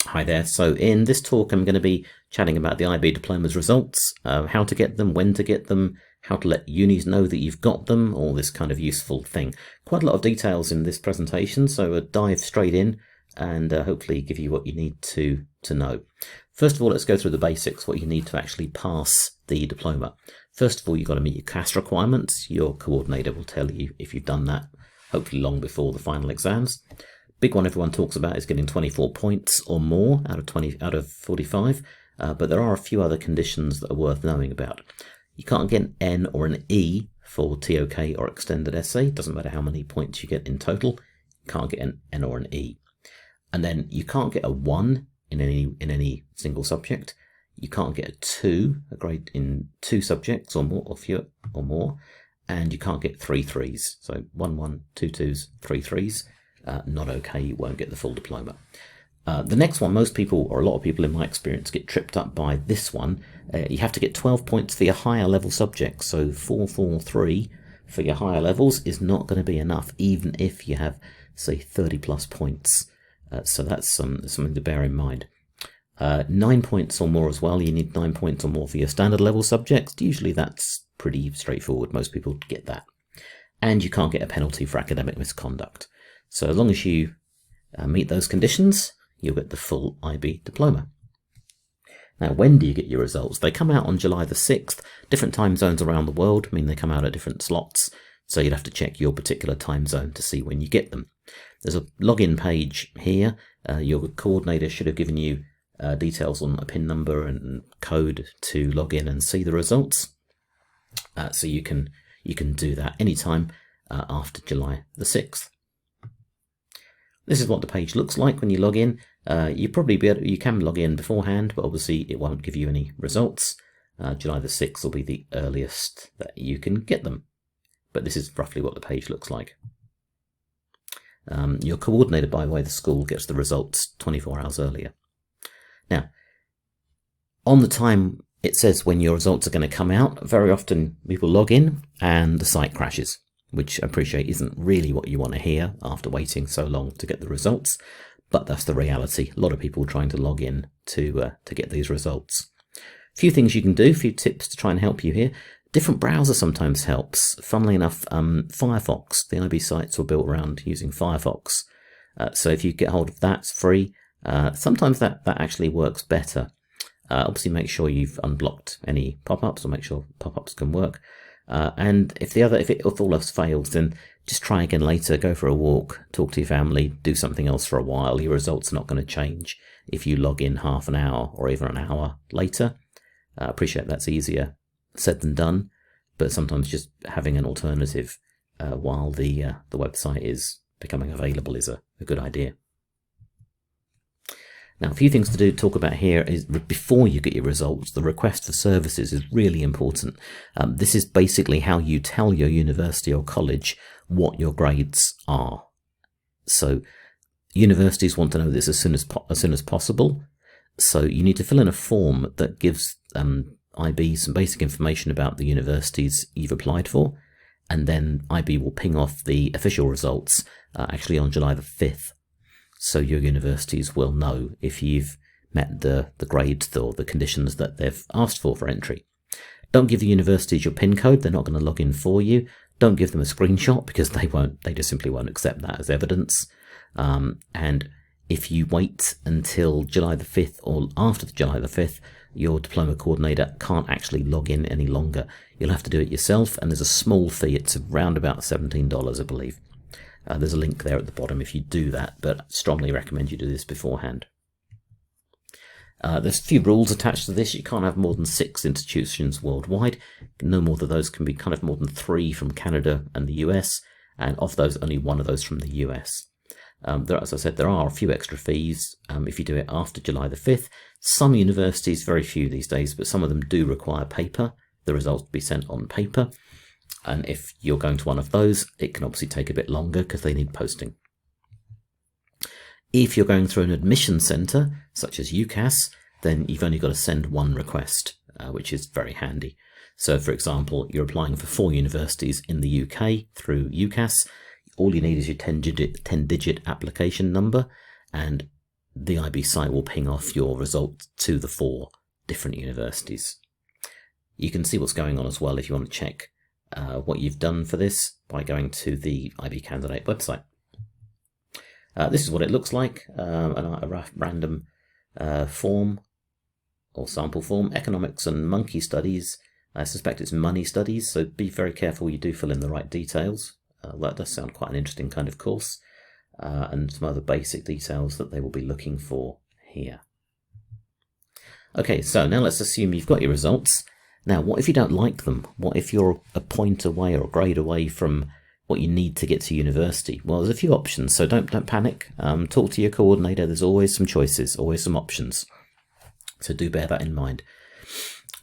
Hi there. So in this talk, I'm going to be chatting about the IB Diploma's results, how to get them, when to get them, how to let unis know that you've got them, all this kind of useful thing. Quite a lot of details in this presentation, so I'll dive straight in and hopefully give you what you need to know. First of all, let's go through the basics, what you need to actually pass the diploma. First of all, you've got to meet your CAS requirements. Your coordinator will tell you if you've done that, hopefully long before the final exams. Big one everyone talks about is getting 24 points or more out of 45, but there are a few other conditions that are worth knowing about. You can't get an N or an E for TOK or extended essay. It doesn't matter how many points you get in total. You can't get an N or an E. And then you can't get a 1 in any single subject. You can't get a 2, a grade in 2 subjects or more, or fewer or more, and you can't get 3 3s. So 1 1, 2 2s, 3 3s. Not okay, you won't get the full diploma. The next one, most people, or a lot of people in my experience, get tripped up by this one. You have to get 12 points for your higher level subjects. So 4 4 3 for your higher levels is not going to be enough, even if you have, say, 30 plus points. So that's something to bear in mind. 9 points or more as well. You need 9 points or more for your standard level subjects. Usually that's pretty straightforward. Most people get that. And you can't get a penalty for academic misconduct. So as long as you meet those conditions, you'll get the full IB diploma. Now, when do you get your results? They come out on July the 6th. Different time zones around the world mean they come out at different slots. So you'd have to check your particular time zone to see when you get them. There's a login page here. Your coordinator should have given you details on a PIN number and code to log in and see the results. So you can do that anytime after July the 6th. This is what the page looks like when you log in. You can log in beforehand, but obviously it won't give you any results. July the 6th will be the earliest that you can get them. But this is roughly what the page looks like. Your coordinator, by the way, the school gets the results 24 hours earlier. Now, on the time it says when your results are going to come out, very often people log in and the site crashes, which I appreciate isn't really what you want to hear after waiting so long to get the results, but that's the reality. A lot of people trying to log in to get these results. A few things you can do, a few tips to try and help you here. Different browser sometimes helps. Funnily enough, Firefox, the IB sites were built around using Firefox. So if you get hold of that, it's free. Sometimes that actually works better. Obviously make sure you've unblocked any pop-ups or make sure pop-ups can work. And if all else fails, then just try again later, go for a walk, talk to your family, do something else for a while. Your results are not going to change if you log in half an hour or even an hour later. I appreciate that's easier said than done, but sometimes just having an alternative while the website is becoming available is a good idea. Now, a few things to talk about here is before you get your results, the request for services is really important. This is basically how you tell your university or college what your grades are. So universities want to know this as soon as possible. So you need to fill in a form that gives IB some basic information about the universities you've applied for, and then IB will ping off the official results actually on July the 5th. So your universities will know if you've met the grades or the conditions that they've asked for entry. Don't give the universities your PIN code. They're not going to log in for you. Don't give them a screenshot because they just simply won't accept that as evidence. And if you wait until July the 5th or after July the 5th, your diploma coordinator can't actually log in any longer. You'll have to do it yourself, and there's a small fee. It's around about $17, I believe. There's a link there at the bottom if you do that, but I strongly recommend you do this beforehand. There's a few rules attached to this. You can't have more than 6 institutions worldwide. No more than those can be kind of more than 3 from Canada and the US, and of those, only 1 of those from the US. As I said, there are a few extra fees if you do it after July the 5th. Some universities, very few these days, but some of them do require paper, the results to be sent on paper. And if you're going to one of those, it can obviously take a bit longer because they need posting. If you're going through an admission centre, such as UCAS, then you've only got to send 1 request, which is very handy. So, for example, you're applying for 4 universities in the UK through UCAS. All you need is your 10-digit application number, and the IB site will ping off your result to the 4 different universities. You can see what's going on as well if you want to check what you've done for this by going to the IB candidate website. This is what it looks like, a random form or sample form. Economics and monkey studies. I suspect it's money studies, so be very careful you do fill in the right details. That does sound quite an interesting kind of course, and some other basic details that they will be looking for here. Okay, so now let's assume you've got your results. Now, what if you don't like them? What if you're a point away or a grade away from what you need to get to university? Well, there's a few options, so don't panic. Talk to your coordinator. There's always some choices, always some options. So do bear that in mind.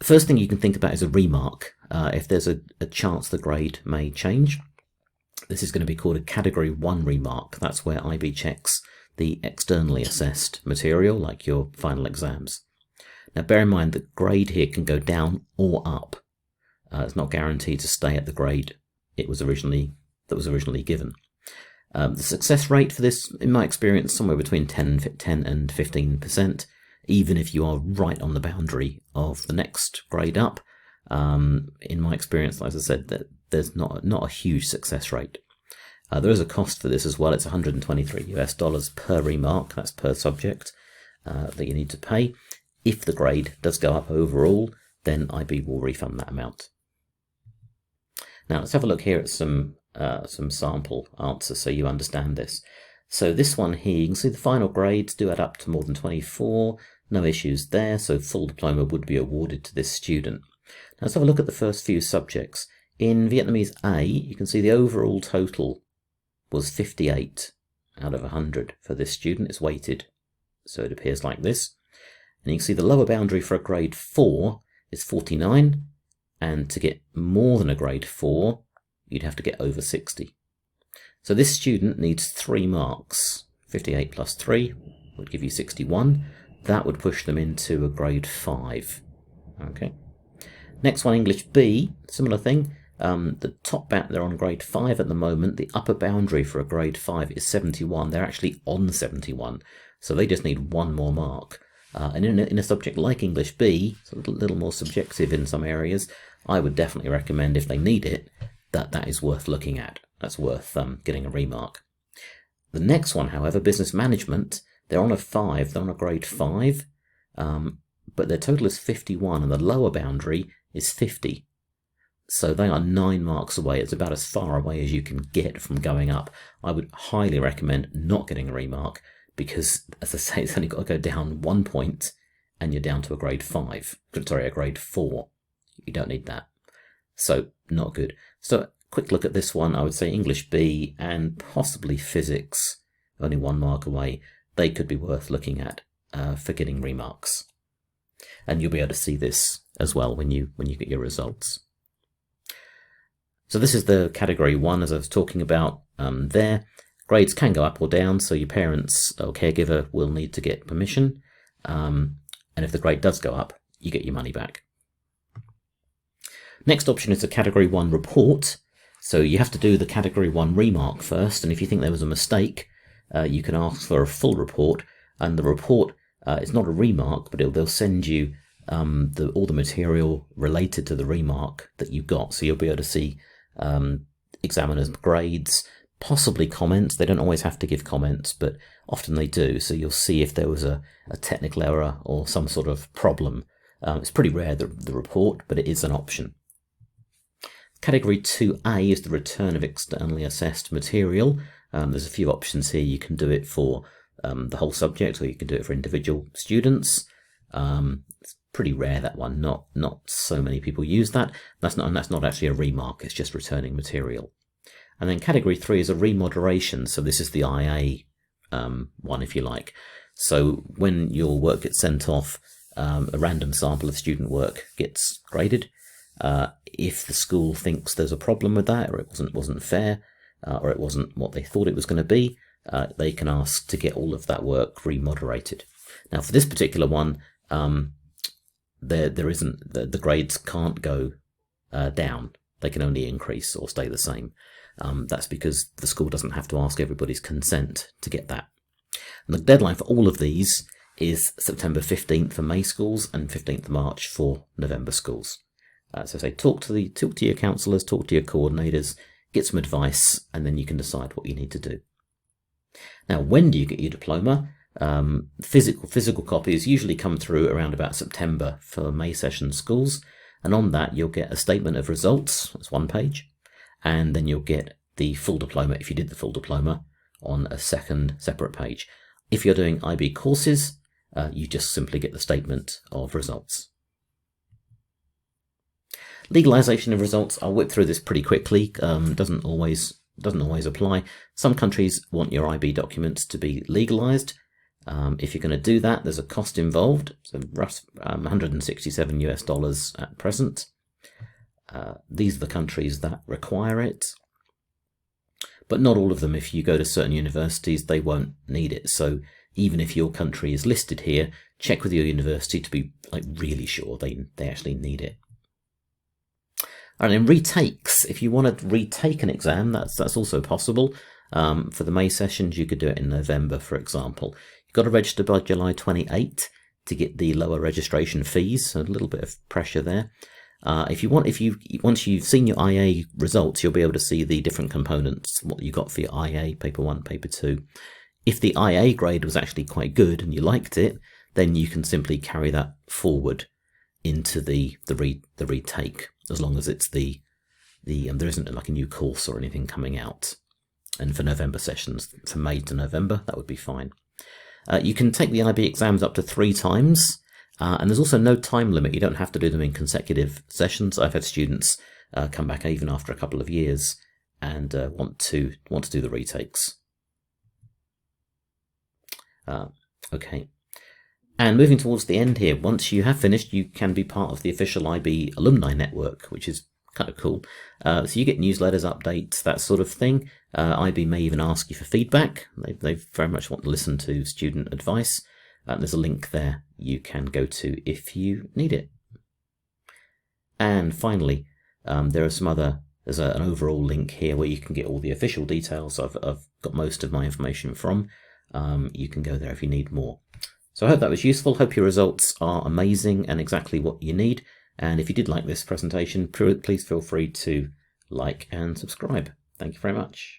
First thing you can think about is a remark. If there's a chance the grade may change, this is going to be called a Category 1 remark. That's where IB checks the externally assessed material, like your final exams. Now bear in mind that grade here can go down or up. It's not guaranteed to stay at the grade that was originally given. The success rate for this, in my experience, somewhere between 10 and 15%, even if you are right on the boundary of the next grade up. In my experience, as I said, that there's not a huge success rate. There is a cost for this as well. It's $123 per remark, that's per subject, that you need to pay. If the grade does go up overall, then IB will refund that amount. Now let's have a look here at some sample answers so you understand this. So this one here, you can see the final grades do add up to more than 24. No issues there, so full diploma would be awarded to this student. Now let's have a look at the first few subjects. In Vietnamese A, you can see the overall total was 58 out of 100 for this student. It's weighted, so it appears like this. And you can see the lower boundary for a grade 4 is 49, and to get more than a grade 4, you'd have to get over 60. So this student needs 3 marks. 58 plus 3 would give you 61. That would push them into a grade 5. Okay. Next one, English B, similar thing. The top bound, they're on grade 5 at the moment. The upper boundary for a grade 5 is 71. They're actually on 71, so they just need 1 more mark. And in a subject like English B, it's a little more subjective in some areas, I would definitely recommend, if they need it, that is worth looking at. That's worth getting a remark. The next one, however, business management, they're on a 5, they're on a grade 5, but their total is 51 and the lower boundary is 50. So they are 9 marks away. It's about as far away as you can get from going up. I would highly recommend not getting a remark because, as I say, it's only got to go down 1 point and you're down to a grade 4. You don't need that. So not good. So quick look at this one. I would say English B and possibly physics, only 1 mark away. They could be worth looking at for getting remarks. And you'll be able to see this as well when you get your results. So this is the Category 1, as I was talking about there. Grades can go up or down, so your parents or caregiver will need to get permission. And if the grade does go up, you get your money back. Next option is a Category 1 report. So you have to do the Category 1 remark first, and if you think there was a mistake, you can ask for a full report. And the report is not a remark, but they'll send you all the material related to the remark that you got. So you'll be able to see examiners' grades, possibly comments. They don't always have to give comments, but often they do. So you'll see if there was a technical error or some sort of problem. It's pretty rare, the report, but it is an option. Category 2A is the return of externally assessed material. There's a few options here. You can do it for the whole subject, or you can do it for individual students. It's pretty rare, that one. Not so many people use that. That's not actually a remark. It's just returning material. And then Category 3 is a remoderation. So this is the IA one, if you like. So when your work gets sent off, a random sample of student work gets graded. If the school thinks there's a problem with that, or it wasn't fair, or it wasn't what they thought it was going to be, they can ask to get all of that work remoderated. Now, for this particular one, there isn't the grades can't go down; they can only increase or stay the same. That's because the school doesn't have to ask everybody's consent to get that. And the deadline for all of these is September 15th for May schools and 15th of March for November schools. So say talk to your counsellors, talk to your coordinators, get some advice, and then you can decide what you need to do. Now, when do you get your diploma? Physical copies usually come through around about September for May session schools, and on that you'll get a statement of results, that's one page, and then you'll get the full diploma if you did the full diploma on a second separate page. If you're doing IB courses, you just simply get the statement of results. Legalization of results, I'll whip through this pretty quickly, doesn't always apply. Some countries want your IB documents to be legalized. If you're going to do that, there's a cost involved, so $167 US at present. These are the countries that require it, but not all of them. If you go to certain universities, they won't need it. So even if your country is listed here, check with your university to be really sure they actually need it. And then retakes. If you want to retake an exam, that's also possible. For the May sessions, you could do it in November, for example. You've got to register by July 28 to get the lower registration fees. So a little bit of pressure there. Once you've seen your IA results, you'll be able to see the different components, what you got for your IA, paper 1, paper 2. If the IA grade was actually quite good and you liked it, then you can simply carry that forward into the retake, as long as it's there isn't like a new course or anything coming out. And for November sessions, from May to November, that would be fine. You can take the IB exams up to 3 times, and there's also no time limit. You don't have to do them in consecutive sessions. I've had students come back even after a couple of years and want to do the retakes. Okay. And moving towards the end here, once you have finished, you can be part of the official IB Alumni network, which is kind of cool. So you get newsletters, updates, that sort of thing. IB may even ask you for feedback. They very much want to listen to student advice. There's a link there you can go to if you need it. And finally, there's an overall link here where you can get all the official details. I've got most of my information from. You can go there if you need more. So I hope that was useful. Hope your results are amazing and exactly what you need. And if you did like this presentation, please feel free to like and subscribe. Thank you very much.